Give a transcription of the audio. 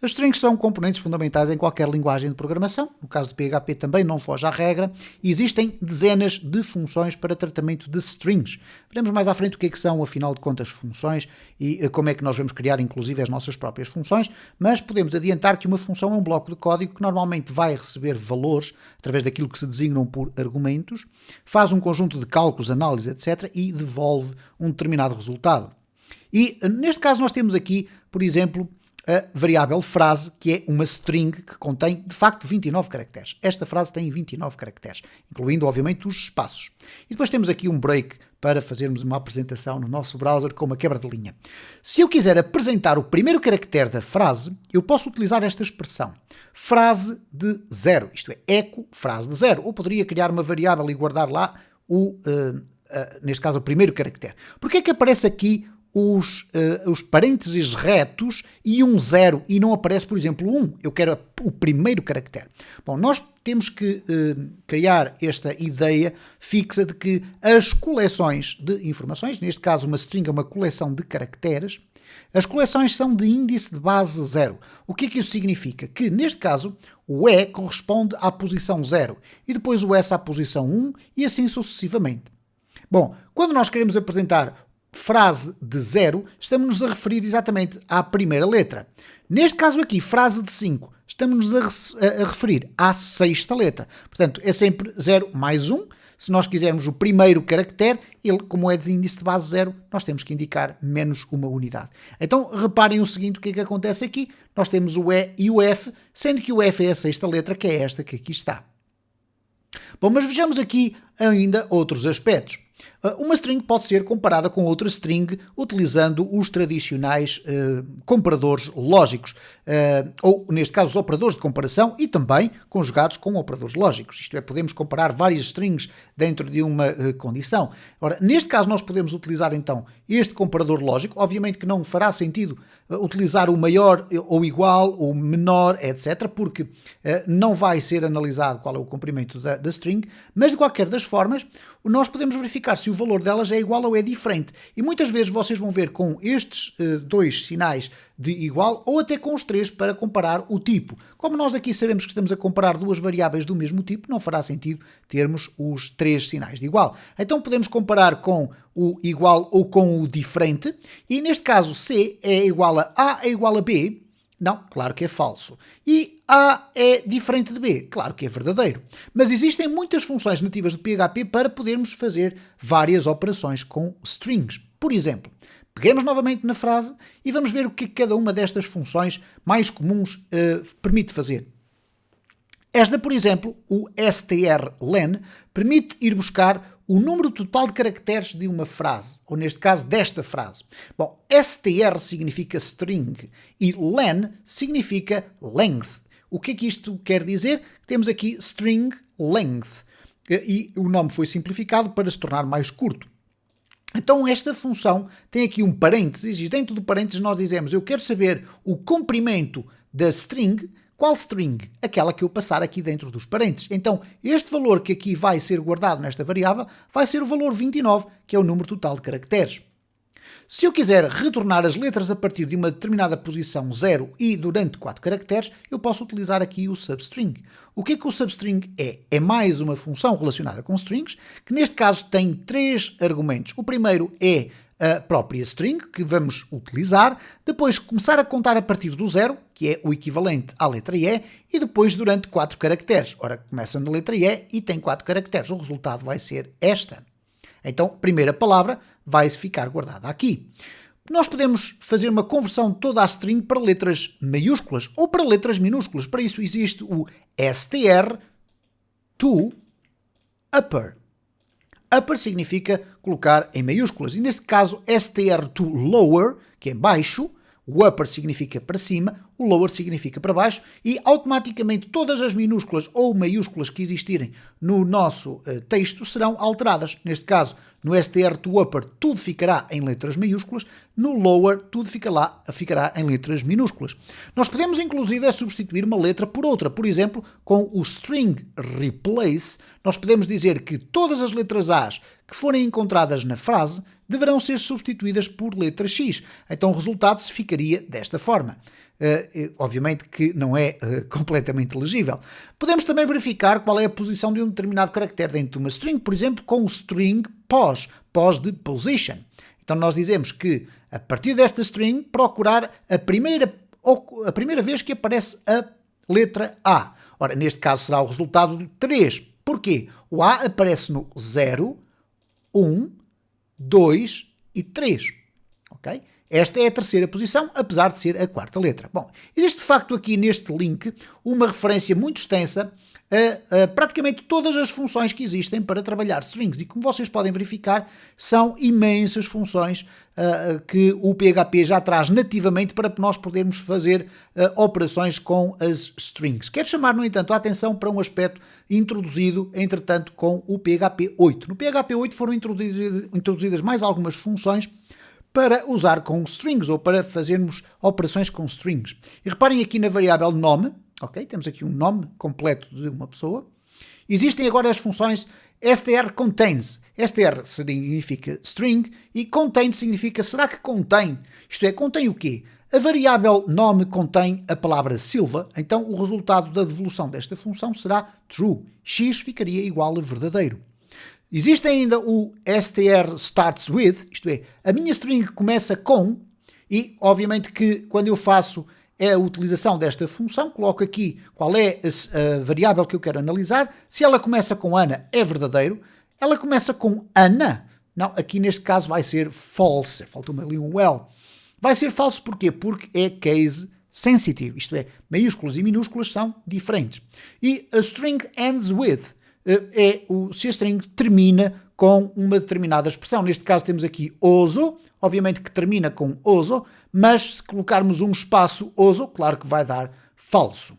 As strings são componentes fundamentais em qualquer linguagem de programação. No caso do PHP também não foge à regra. E existem dezenas de funções para tratamento de strings. Veremos mais à frente o que são, afinal de contas, funções e como é que nós vamos criar, inclusive, as nossas próprias funções. Mas podemos adiantar que uma função é um bloco de código que normalmente vai receber valores através daquilo que se designam por argumentos, faz um conjunto de cálculos, análise, etc. e devolve um determinado resultado. E neste caso nós temos aqui, por exemplo, a variável frase, que é uma string que contém, de facto, 29 caracteres. Esta frase tem 29 caracteres, incluindo, obviamente, os espaços. E depois temos aqui um break para fazermos uma apresentação no nosso browser com uma quebra de linha. Se eu quiser apresentar o primeiro caractere da frase, eu posso utilizar esta expressão, frase de 0, isto é, eco frase de 0. Ou poderia criar uma variável e guardar lá, neste caso, o primeiro caractere. Porquê é que aparece aqui os parênteses retos e um 0 e não aparece, por exemplo, 1? Eu quero o primeiro caractere. Bom, nós temos que criar esta ideia fixa de que as coleções de informações, neste caso uma string é uma coleção de caracteres, as coleções são de índice de base 0. O que é que isso significa? Que, neste caso, o E corresponde à posição 0 e depois o S à posição 1 e assim sucessivamente. Bom, quando nós queremos apresentar frase de 0, estamos-nos a referir exatamente à primeira letra. Neste caso aqui, frase de 5, estamos-nos a referir à sexta letra. Portanto, é sempre 0 mais 1. Se nós quisermos o primeiro caractere, ele, como é de índice de base 0, nós temos que indicar menos uma unidade. Então, reparem o seguinte, o que é que acontece aqui? Nós temos o E e o F, sendo que o F é a sexta letra, que é esta que aqui está. Bom, mas vejamos aqui ainda outros aspectos. Uma string pode ser comparada com outra string utilizando os tradicionais comparadores lógicos, ou neste caso os operadores de comparação e também conjugados com operadores lógicos. Isto é, podemos comparar várias strings dentro de uma condição. Ora, neste caso nós podemos utilizar então este comparador lógico. Obviamente que não fará sentido utilizar o maior ou igual ou menor, etc., porque não vai ser analisado qual é o comprimento da string, mas de qualquer das formas nós podemos verificar se o valor delas é igual ou é diferente. E muitas vezes vocês vão ver com estes dois sinais de igual ou até com os três para comparar o tipo. Como nós aqui sabemos que estamos a comparar duas variáveis do mesmo tipo, não fará sentido termos os três sinais de igual. Então podemos comparar com o igual ou com o diferente e neste caso C é igual a é igual a B. Não, claro que é falso. E A é diferente de B, claro que é verdadeiro. Mas existem muitas funções nativas do PHP para podermos fazer várias operações com strings. Por exemplo, peguemos novamente na frase e vamos ver o que cada uma destas funções mais comuns permite fazer. Esta, por exemplo, o strlen, permite ir buscar o número total de caracteres de uma frase, ou neste caso desta frase. Bom, str significa string e len significa length. O que é que isto quer dizer? Temos aqui string length e o nome foi simplificado para se tornar mais curto. Então esta função tem aqui um parênteses e dentro do parênteses nós dizemos eu quero saber o comprimento da string. Qual string? Aquela que eu passar aqui dentro dos parênteses. Então, este valor que aqui vai ser guardado nesta variável vai ser o valor 29, que é o número total de caracteres. Se eu quiser retornar as letras a partir de uma determinada posição 0 e durante 4 caracteres, eu posso utilizar aqui o substring. O que é que o substring é? É mais uma função relacionada com strings, que neste caso tem 3 argumentos. O primeiro é a própria string que vamos utilizar, depois começar a contar a partir do 0, que é o equivalente à letra E, e depois durante 4 caracteres. Ora, começa na letra E e tem 4 caracteres. O resultado vai ser esta. Então, primeira palavra vai ficar guardada aqui. Nós podemos fazer uma conversão de toda a string para letras maiúsculas ou para letras minúsculas. Para isso existe o str to upper. Upper significa colocar em maiúsculas, e neste caso str to lower, que é baixo, o upper significa para cima, o lower significa para baixo, e automaticamente todas as minúsculas ou maiúsculas que existirem no nosso texto serão alteradas. Neste caso, no str to upper tudo ficará em letras maiúsculas, no lower tudo ficará em letras minúsculas. Nós podemos inclusive substituir uma letra por outra, por exemplo, com o string replace, nós podemos dizer que todas as letras A's que forem encontradas na frase deverão ser substituídas por letra X. Então o resultado ficaria desta forma. obviamente que não é completamente legível. Podemos também verificar qual é a posição de um determinado caractere dentro de uma string, por exemplo, com o string pos de position. Então nós dizemos que, a partir desta string, procurar a primeira vez que aparece a letra A. Ora, neste caso será o resultado de 3. Porquê? O A aparece no 0, 1, 2 e 3. Ok? Esta é a terceira posição, apesar de ser a quarta letra. Bom, existe de facto aqui neste link uma referência muito extensa a praticamente todas as funções que existem para trabalhar strings. E como vocês podem verificar, são imensas funções que o PHP já traz nativamente para nós podermos fazer operações com as strings. Quero chamar, no entanto, a atenção para um aspecto introduzido, entretanto, com o PHP 8. No PHP 8 foram introduzidas mais algumas funções para usar com strings ou para fazermos operações com strings. E reparem aqui na variável nome, ok? Temos aqui um nome completo de uma pessoa. Existem agora as funções strContains. Str significa string e contain significa será que contém? Isto é, contém o quê? A variável nome contém a palavra Silva, então o resultado da devolução desta função será true. X ficaria igual a verdadeiro. Existe ainda o str starts with, isto é, a minha string começa com, e obviamente que quando eu faço a utilização desta função, coloco aqui qual é a variável que eu quero analisar. Se ela começa com Ana, é verdadeiro. Ela começa com Ana? Não, aqui neste caso vai ser false. Faltou-me ali um well. Vai ser falso porquê? Porque é case sensitive, isto é, maiúsculas e minúsculas são diferentes. E a string ends with se a string termina com uma determinada expressão. Neste caso temos aqui oso, obviamente que termina com oso, mas se colocarmos um espaço oso, claro que vai dar falso.